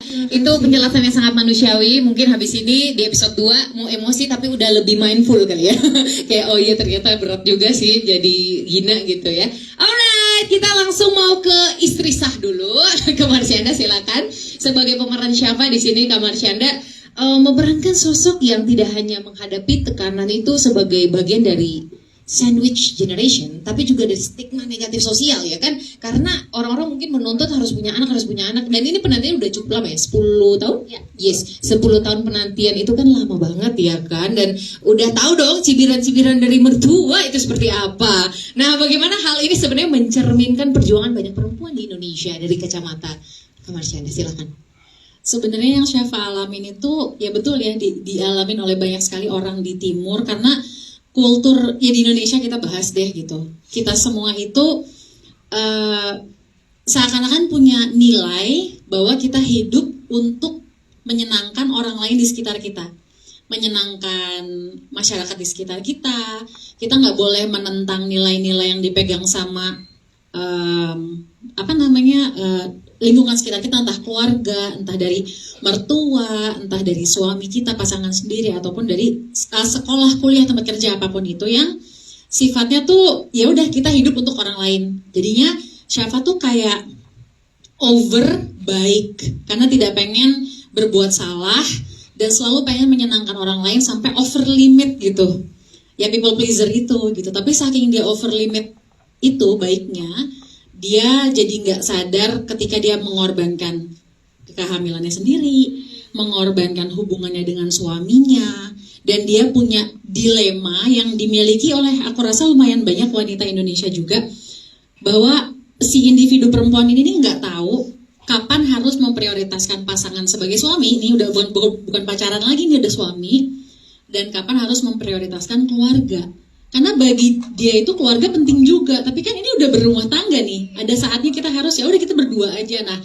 Itu penjelasan yang sangat manusiawi. Mungkin habis ini di episode 2 mau emosi tapi udah lebih mindful kali ya. Kayak oh iya ternyata berat juga sih jadi Gina gitu ya. Alright, kita langsung mau ke istri sah dulu. Kak Marsyanda silakan. Sebagai pemeran Syafa di sini Kak Marsyanda memerankan sosok yang tidak hanya menghadapi tekanan itu sebagai bagian dari sandwich generation, tapi juga dari stigma negatif sosial ya kan, karena orang-orang mungkin menuntut harus punya anak, dan ini penantian udah cukup lama ya, 10 tahun? Ya. Yes, 10 tahun penantian itu kan lama banget ya kan, dan udah tahu dong cibiran-cibiran dari mertua itu seperti apa. Nah bagaimana hal ini sebenarnya mencerminkan perjuangan banyak perempuan di Indonesia dari kacamata Kak Marsyanda, silakan. Sebenarnya yang Syafa alamin itu ya betul ya dialamin oleh banyak sekali orang di timur, karena kultur ya di Indonesia kita bahas deh gitu. Kita semua itu seakan-akan punya nilai bahwa kita hidup untuk menyenangkan orang lain di sekitar kita, menyenangkan masyarakat di sekitar kita. Kita nggak boleh menentang nilai-nilai yang dipegang sama lingkungan sekitar kita, entah keluarga, entah dari mertua, entah dari suami kita, pasangan sendiri, ataupun dari sekolah, kuliah, tempat kerja, apapun itu yang sifatnya tuh ya udah kita hidup untuk orang lain. Jadinya Syafa tuh kayak over baik karena tidak pengen berbuat salah dan selalu pengen menyenangkan orang lain sampai over limit gitu. Ya people pleaser itu gitu. Tapi saking dia over limit itu baiknya, dia jadi nggak sadar ketika dia mengorbankan kehamilannya sendiri, mengorbankan hubungannya dengan suaminya, dan dia punya dilema yang dimiliki oleh aku rasa lumayan banyak wanita Indonesia juga, bahwa si individu perempuan ini nggak tahu kapan harus memprioritaskan pasangan sebagai suami, ini udah bukan pacaran lagi, ini udah suami, dan kapan harus memprioritaskan keluarga. Karena bagi dia itu keluarga penting juga, tapi kan ini udah berumah tangga nih. Ada saatnya kita harus ya udah kita berdua aja. Nah,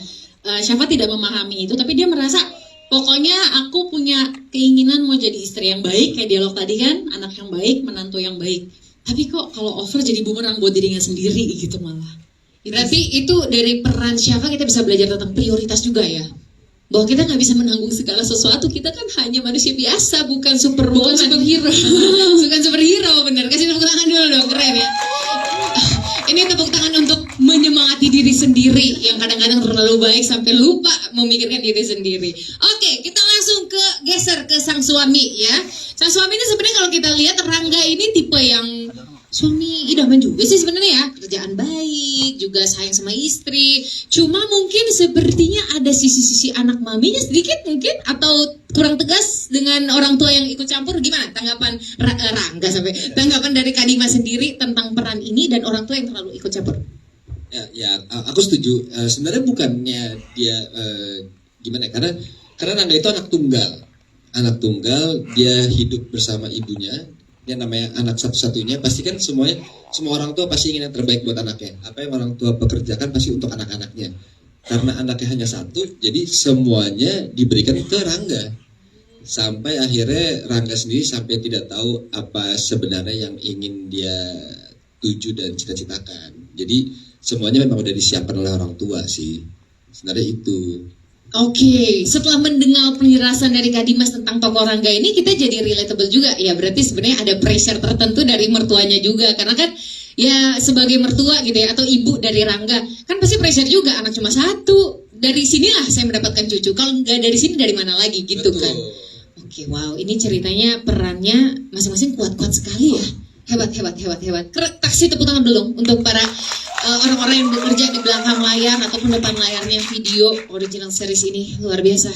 Syafa tidak memahami itu, tapi dia merasa pokoknya aku punya keinginan mau jadi istri yang baik, kayak dialog tadi kan, anak yang baik, menantu yang baik. Tapi kok kalau over jadi bumerang buat dirinya sendiri gitu malah. Berarti itu dari peran Syafa kita bisa belajar tentang prioritas juga ya. Bahwa kita nggak bisa menanggung segala sesuatu, kita kan hanya manusia biasa, bukan superhero. Bukan superhero, bener. Kasih tepuk tangan dulu dong, keren ya. Ini tepuk tangan untuk menyemangati diri sendiri yang kadang-kadang terlalu baik sampai lupa memikirkan diri sendiri. Oke, kita langsung geser ke sang suami ya. Sang suami ini sebenarnya kalau kita lihat Rangga ini tipe yang suami idaman juga sih sebenarnya ya, kerjaan baik, juga sayang sama istri. Cuma mungkin sepertinya ada sisi-sisi anak maminya sedikit mungkin, atau kurang tegas dengan orang tua yang ikut campur. Gimana tanggapan Rangga sampai tanggapan dari Kak Dima sendiri tentang peran ini dan orang tua yang terlalu ikut campur? Ya, aku setuju. Sebenarnya bukannya dia gimana? Karena Rangga itu anak tunggal, dia hidup bersama ibunya. Yang namanya anak satu-satunya, pasti kan semua orang tua pasti ingin yang terbaik buat anaknya. Apa yang orang tua pekerjakan pasti untuk anak-anaknya. Karena anaknya hanya satu, jadi semuanya diberikan ke Rangga. Sampai akhirnya Rangga sendiri sampai tidak tahu apa sebenarnya yang ingin dia tuju dan cita-citakan. Jadi semuanya memang udah disiapkan oleh orang tua sih. Sebenarnya itu. Oke, setelah mendengar penjelasan dari Kak Dimas tentang tokoh Rangga ini, kita jadi relatable juga. Ya berarti sebenarnya ada pressure tertentu dari mertuanya juga. Karena kan ya sebagai mertua gitu ya, atau ibu dari Rangga, kan pasti pressure juga, anak cuma satu. Dari sinilah saya mendapatkan cucu. Kalau nggak dari sini dari mana lagi gitu. Betul. Kan. Oke, wow, ini ceritanya perannya masing-masing kuat-kuat sekali ya. Hebat. Kasih tepuk tangan dulu untuk para orang-orang yang bekerja di belakang layar ataupun depan layarnya video original series ini. Luar biasa.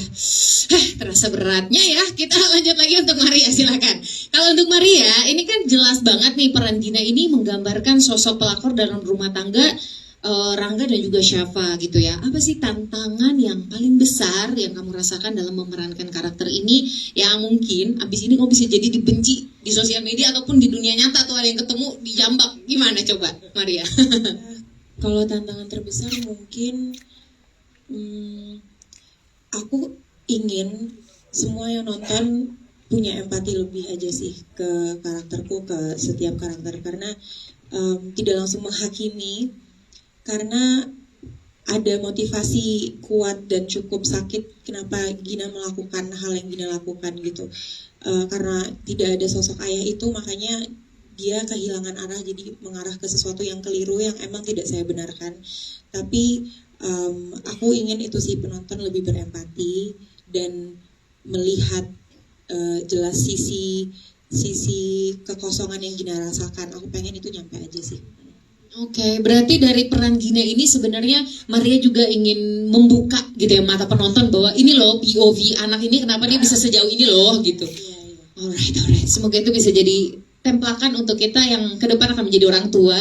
Terasa beratnya ya. Kita lanjut lagi untuk Maria, silakan. Kalau untuk Maria, ini kan jelas banget nih peran Dina ini menggambarkan sosok pelakor dalam rumah tangga Rangga dan juga Syafa gitu ya. Apa sih tantangan yang paling besar yang kamu rasakan dalam memerankan karakter ini, yang mungkin abis ini kamu bisa jadi dibenci di sosial media ataupun di dunia nyata, atau ada yang ketemu dijambak? Gimana coba Maria? Kalau tantangan terbesar mungkin aku ingin semua yang nonton punya empati lebih aja sih ke karakterku, ke setiap karakter, karena tidak langsung menghakimi, karena ada motivasi kuat dan cukup sakit kenapa Gina melakukan hal yang Gina lakukan gitu. Karena tidak ada sosok ayah itu, makanya dia kehilangan arah, jadi mengarah ke sesuatu yang keliru yang emang tidak saya benarkan. Tapi aku ingin itu sih, penonton lebih berempati dan melihat jelas sisi kekosongan yang Gina rasakan. Aku pengen itu nyampe aja sih. Oke, berarti dari peran Gina ini sebenarnya Maria juga ingin membuka gitu ya mata penonton bahwa ini loh POV anak ini kenapa dia bisa sejauh ini loh gitu. Iya, iya. Alright. Semoga itu bisa jadi templakan untuk kita yang ke depan akan menjadi orang tua.